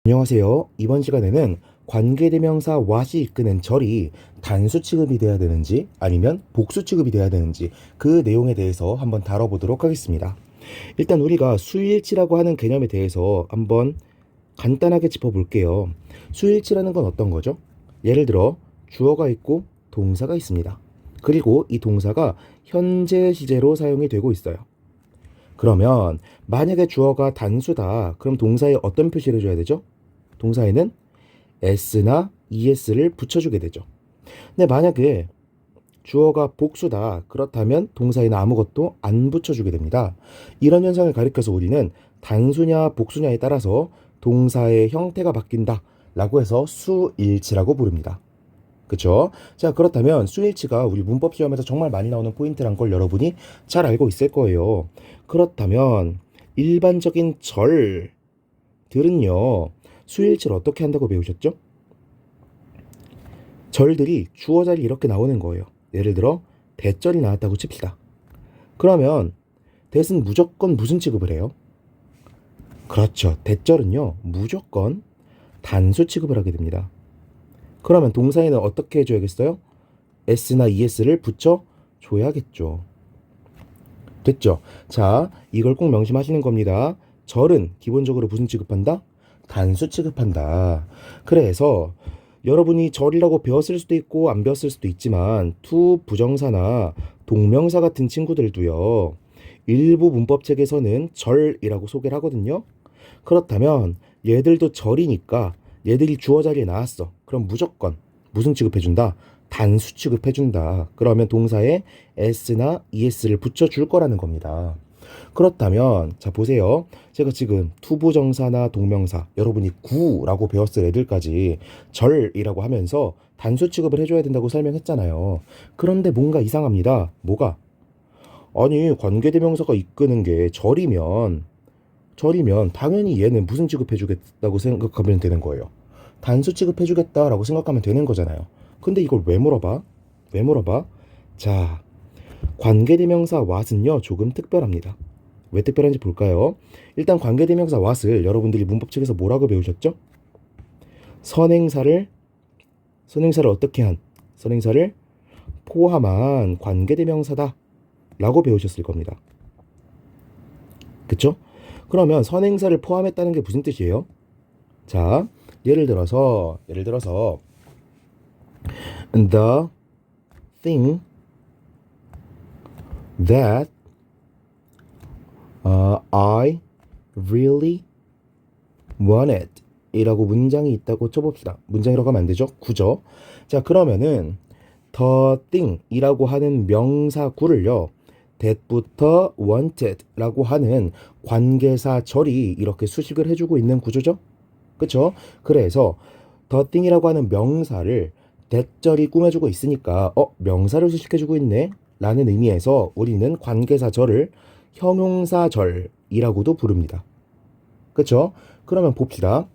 안녕하세요. 이번 시간에는 관계대명사 what이 이끄는 절이 단수 취급이 돼야 되는지 아니면 복수 취급이 돼야 되는지 그 내용에 대해서 한번 다뤄보도록 하겠습니다. 일단 우리가 수일치라고 하는 개념에 대해서 한번 간단하게 짚어볼게요. 수일치라는 건 어떤 거죠? 예를 들어 주어가 있고 동사가 있습니다. 그리고 이 동사가 현재 시제로 사용이 되고 있어요. 그러면 만약에 주어가 단수다. 그럼 동사에 어떤 표시를 해줘야 되죠? 동사에는 s나 es를 붙여주게 되죠. 근데 만약에 주어가 복수다. 그렇다면 동사에는 아무것도 안 붙여주게 됩니다. 이런 현상을 가리켜서 우리는 단수냐 복수냐에 따라서 동사의 형태가 바뀐다 라고 해서 수일치라고 부릅니다. 그쵸? 자, 그렇다면 수일치가 우리 문법 시험에서 정말 많이 나오는 포인트란 걸 여러분이 잘 알고 있을 거예요. 그렇다면 일반적인 절들은요, 수일치를 어떻게 한다고 배우셨죠? 절들이 주어 자리 이렇게 나오는 거예요. 예를 들어 대절이 나왔다고 칩시다. 그러면 대은 무조건 무슨 취급을 해요? 그렇죠. 대절은요, 무조건 단수 취급을 하게 됩니다. 그러면 동사에는 어떻게 해줘야겠어요? s나 es를 붙여줘야겠죠. 됐죠? 자, 이걸 꼭 명심하시는 겁니다. 절은 기본적으로 무슨 취급한다? 단수 취급한다. 그래서 여러분이 절이라고 배웠을 수도 있고 안 배웠을 수도 있지만 투 부정사나 동명사 같은 친구들도요. 일부 문법책에서는 절이라고 소개를 하거든요. 그렇다면 얘들도 절이니까 얘들이 주어 자리에 나왔어. 그럼 무조건 무슨 취급해준다? 단수 취급해준다. 그러면 동사에 s나 es를 붙여줄 거라는 겁니다. 그렇다면 자 보세요. 제가 지금 투부정사나 동명사 여러분이 구라고 배웠을 애들까지 절이라고 하면서 단수 취급을 해줘야 된다고 설명했잖아요. 그런데 뭔가 이상합니다. 뭐가? 아니 관계대명사가 이끄는 게 절이면 당연히 얘는 무슨 취급해주겠다고 생각하면 되는 거예요. 단수 취급해주겠다라고 생각하면 되는 거잖아요. 근데 이걸 왜 물어봐? 왜 물어봐? 자, 관계대명사 what은요 조금 특별합니다. 왜 특별한지 볼까요? 일단 관계대명사 what을 여러분들이 문법책에서 뭐라고 배우셨죠? 선행사를 어떻게 한? 선행사를 포함한 관계대명사다 라고 배우셨을 겁니다. 그쵸? 그러면 선행사를 포함했다는 게 무슨 뜻이에요? 자, 예를 들어서 the thing that I really wanted 이라고 문장이 있다고 쳐봅시다. 문장이라고 하면 안 되죠? 구죠. 자, 그러면은 the thing 이라고 하는 명사구를요. that부터 wanted 라고 하는 관계사 절이 이렇게 수식을 해주고 있는 구조죠. 그쵸? 그래서 the thing이라고 하는 명사를 that절이 꾸며주고 있으니까 명사를 수식해주고 있네 라는 의미에서 우리는 관계사절을 형용사절이라고도 부릅니다. 그쵸? 그러면 봅시다.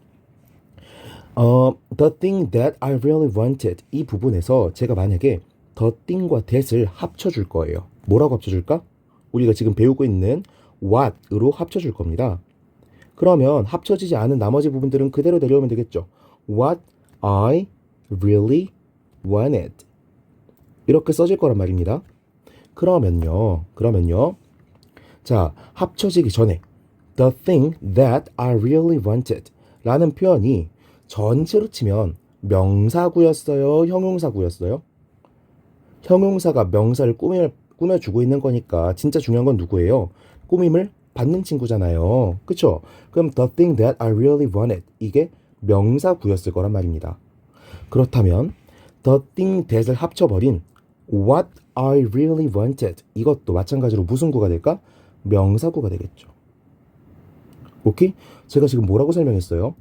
The thing that I really wanted 이 부분에서 제가 만약에 the thing과 that을 합쳐줄 거예요. 뭐라고 합쳐줄까? 우리가 지금 배우고 있는 what으로 합쳐줄 겁니다. 그러면 합쳐지지 않은 나머지 부분들은 그대로 내려오면 되겠죠. What I really wanted 이렇게 써질 거란 말입니다. 그러면요. 자, 합쳐지기 전에 the thing that I really wanted 라는 표현이 전체로 치면 명사구였어요? 형용사구였어요? 형용사가 명사를 꾸며주고 있는 거니까 진짜 중요한 건 누구예요? 꾸밈을 받는 친구잖아요. 그쵸? 그럼 the thing that I really wanted 이게 명사구였을 거란 말입니다. 그렇다면 the thing that을 합쳐버린 what I really wanted 이것도 마찬가지로 무슨 구가 될까? 명사구가 되겠죠. 오케이? 제가 지금 뭐라고 설명했어요?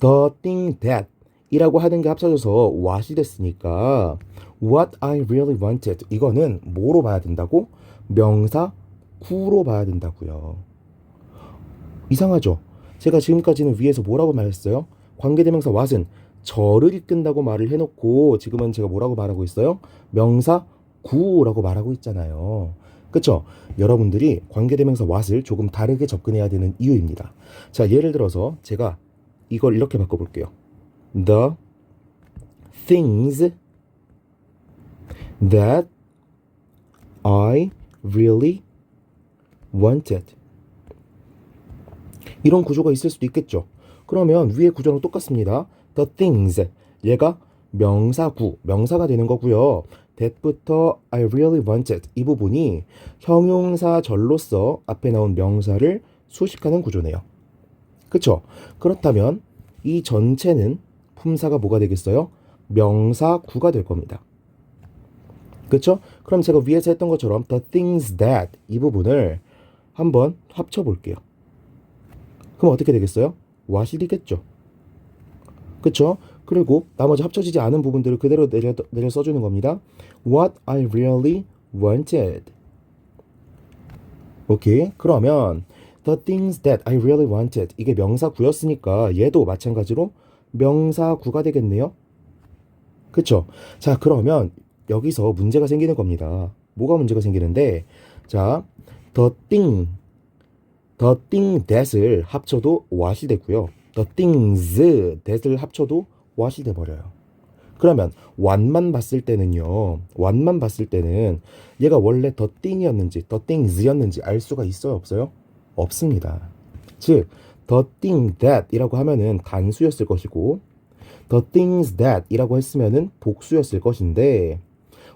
the thing that 이라고 하는 게 합쳐져서 what이 됐으니까 what I really wanted 이거는 뭐로 봐야 된다고? 명사구로 봐야 된다고요. 이상하죠? 제가 지금까지는 위에서 뭐라고 말했어요? 관계대명사 what은 절을 이끈다고 말을 해놓고 지금은 제가 뭐라고 말하고 있어요? 명사구라고 말하고 있잖아요. 그쵸? 여러분들이 관계대명사 what을 조금 다르게 접근해야 되는 이유입니다. 자, 예를 들어서 제가 이걸 이렇게 바꿔볼게요. The things that I really wanted. 이런 구조가 있을 수도 있겠죠. 그러면 위의 구조랑 똑같습니다. The things. 얘가 명사구, 명사가 되는 거고요. that부터 I really wanted. 이 부분이 형용사절로서 앞에 나온 명사를 수식하는 구조네요. 그쵸? 그렇다면 이 전체는 품사가 뭐가 되겠어요? 명사구가 될 겁니다. 그쵸? 그럼 제가 위에서 했던 것처럼 the things that 이 부분을 한번 합쳐 볼게요. 그럼 어떻게 되겠어요? what이 되겠죠. 그쵸? 그리고 나머지 합쳐지지 않은 부분들을 그대로 내려 써주는 겁니다. What I really wanted. 오케이. 그러면 the things that I really wanted. 이게 명사구였으니까 얘도 마찬가지로 명사구가 되겠네요. 그쵸? 자, 그러면 여기서 문제가 생기는 겁니다. 뭐가 문제가 생기는데, 자, the thing that을 합쳐도 what이 되고요. the things that을 합쳐도 what이 돼버려요. 그러면 what만 봤을 때는요. what만 봤을 때는 얘가 원래 the thing이었는지 the things였는지 알 수가 있어요? 없어요? 없습니다. 즉 the thing that 이라고 하면은 단수였을 것이고 the things that 이라고 했으면은 복수였을 것인데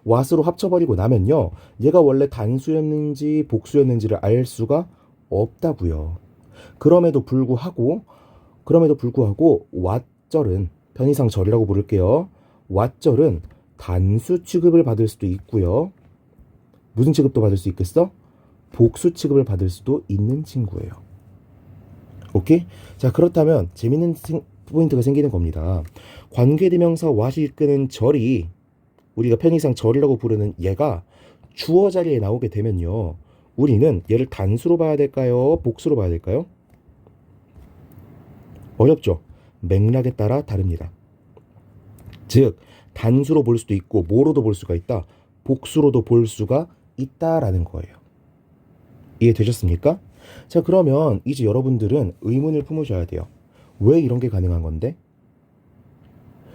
what으로 합쳐버리고 나면요. 얘가 원래 단수였는지 복수였는지를 알 수가 없다고요. 그럼에도 불구하고 what절은 편의상 절이라고 부를게요. what절은 단수 취급을 받을 수도 있고요. 무슨 취급도 받을 수 있겠어? 복수 취급을 받을 수도 있는 친구예요. 오케이? 자, 그렇다면 재밌는 포인트가 생기는 겁니다. 관계대명사 what이 이끄는 절이 우리가 편의상 절이라고 부르는 얘가 주어 자리에 나오게 되면요. 우리는 얘를 단수로 봐야 될까요? 복수로 봐야 될까요? 어렵죠? 맥락에 따라 다릅니다. 즉 단수로 볼 수도 있고 뭐로도 볼 수가 있다. 복수로도 볼 수가 있다라는 거예요. 이해되셨습니까? 자, 그러면 이제 여러분들은 의문을 품으셔야 돼요. 왜 이런 게 가능한 건데?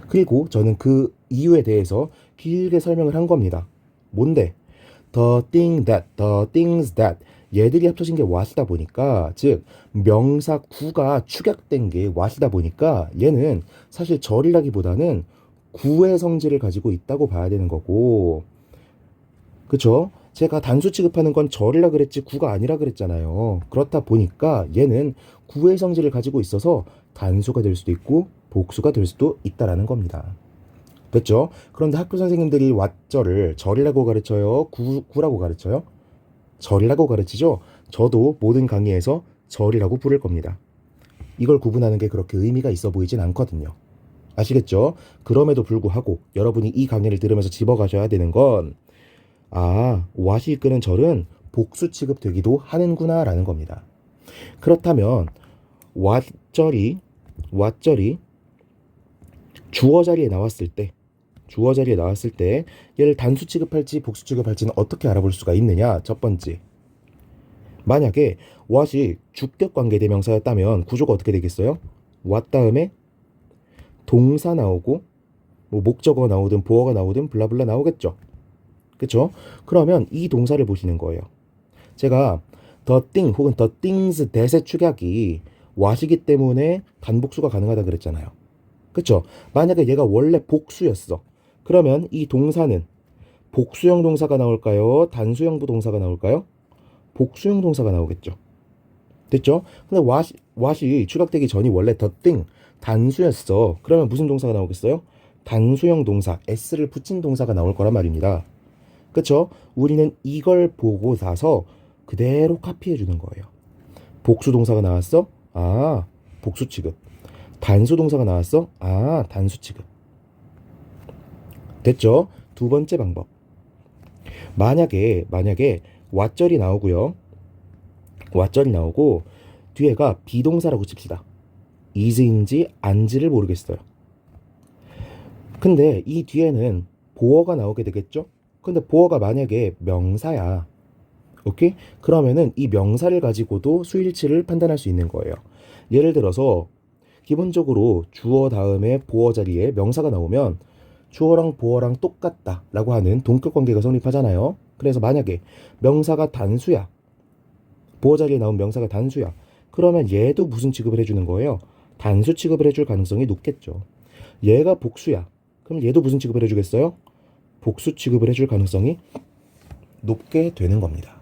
그리고 저는 그 이유에 대해서 길게 설명을 한 겁니다. 뭔데? the things that 얘들이 합쳐진 게 what이다 보니까 즉 명사 구가 축약된 게 what이다 보니까 얘는 사실 절이라기보다는 구의 성질을 가지고 있다고 봐야 되는 거고 그쵸? 제가 단수 취급하는 건 절이라 그랬지 구가 아니라 그랬잖아요. 그렇다 보니까 얘는 구의 성질을 가지고 있어서 단수가 될 수도 있고 복수가 될 수도 있다라는 겁니다. 됐죠? 그런데 학교 선생님들이 왓절을 절이라고 가르쳐요? 구라고 가르쳐요? 절이라고 가르치죠? 저도 모든 강의에서 절이라고 부를 겁니다. 이걸 구분하는 게 그렇게 의미가 있어 보이진 않거든요. 아시겠죠? 그럼에도 불구하고 여러분이 이 강의를 들으면서 집어가셔야 되는 건 what이 이끄는 절은 복수 취급되기도 하는구나 라는 겁니다. 그렇다면 what절이 주어 자리에 나왔을 때 얘를 단수 취급할지 복수 취급할지는 어떻게 알아볼 수가 있느냐? 첫 번째, 만약에 what이 주격 관계대명사였다면 구조가 어떻게 되겠어요? what 다음에 동사 나오고 뭐 목적어 나오든 보어가 나오든 블라블라 나오겠죠. 그쵸? 그러면 이 동사를 보시는 거예요. 제가 the thing 혹은 the things that의 축약이 what이기 때문에 단복수가 가능하다 그랬잖아요. 그쵸? 만약에 얘가 원래 복수였어. 그러면 이 동사는 복수형 동사가 나올까요? 단수형 부동사가 나올까요? 복수형 동사가 나오겠죠. 됐죠? 근데 what이 추각되기 전이 원래 the thing 단수였어. 그러면 무슨 동사가 나오겠어요? 단수형 동사 s를 붙인 동사가 나올 거란 말입니다. 그쵸? 우리는 이걸 보고 나서 그대로 카피해 주는 거예요. 복수 동사가 나왔어? 복수 취급. 단수 동사가 나왔어? 단수 취급. 됐죠? 두 번째 방법. 만약에 what절이 나오고요. what절이 나오고 뒤에가 비동사라고 칩시다. is인지 안지를 모르겠어요. 근데 이 뒤에는 보어가 나오게 되겠죠? 근데 보어가 만약에 명사야. 오케이? 그러면은 이 명사를 가지고도 수일치를 판단할 수 있는 거예요. 예를 들어서 기본적으로 주어 다음에 보어 자리에 명사가 나오면 주어랑 보어랑 똑같다 라고 하는 동격 관계가 성립하잖아요. 그래서 만약에 명사가 단수야, 보어 자리에 나온 명사가 단수야, 그러면 얘도 무슨 취급을 해주는 거예요? 단수 취급을 해줄 가능성이 높겠죠. 얘가 복수야, 그럼 얘도 무슨 취급을 해주겠어요? 복수 취급을 해줄 가능성이 높게 되는 겁니다.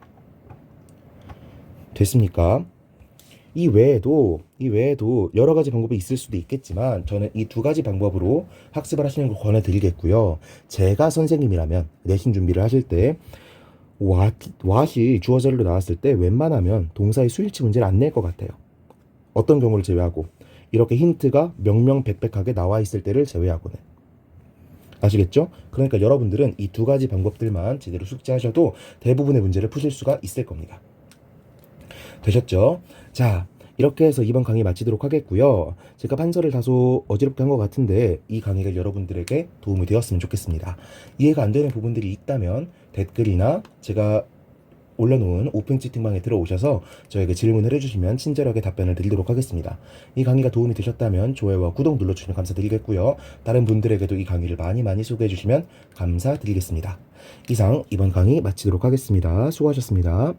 됐습니까? 이 외에도 여러 가지 방법이 있을 수도 있겠지만 저는 이 두 가지 방법으로 학습을 하시는 걸 권해드리겠고요. 제가 선생님이라면 내신 준비를 하실 때 what이 주어 자리로 나왔을 때 웬만하면 동사의 수일치 문제를 안 낼 것 같아요. 어떤 경우를 제외하고 이렇게 힌트가 명명백백하게 나와 있을 때를 제외하고는. 아시겠죠? 그러니까 여러분들은 이 두 가지 방법들만 제대로 숙지하셔도 대부분의 문제를 푸실 수가 있을 겁니다. 되셨죠? 자, 이렇게 해서 이번 강의 마치도록 하겠고요. 제가 판서를 다소 어지럽게 한 것 같은데 이 강의가 여러분들에게 도움이 되었으면 좋겠습니다. 이해가 안 되는 부분들이 있다면 댓글이나 제가 올려놓은 오픈 채팅방에 들어오셔서 저에게 질문을 해주시면 친절하게 답변을 드리도록 하겠습니다. 이 강의가 도움이 되셨다면 좋아요와 구독 눌러주시면 감사드리겠고요. 다른 분들에게도 이 강의를 많이 소개해주시면 감사드리겠습니다. 이상 이번 강의 마치도록 하겠습니다. 수고하셨습니다.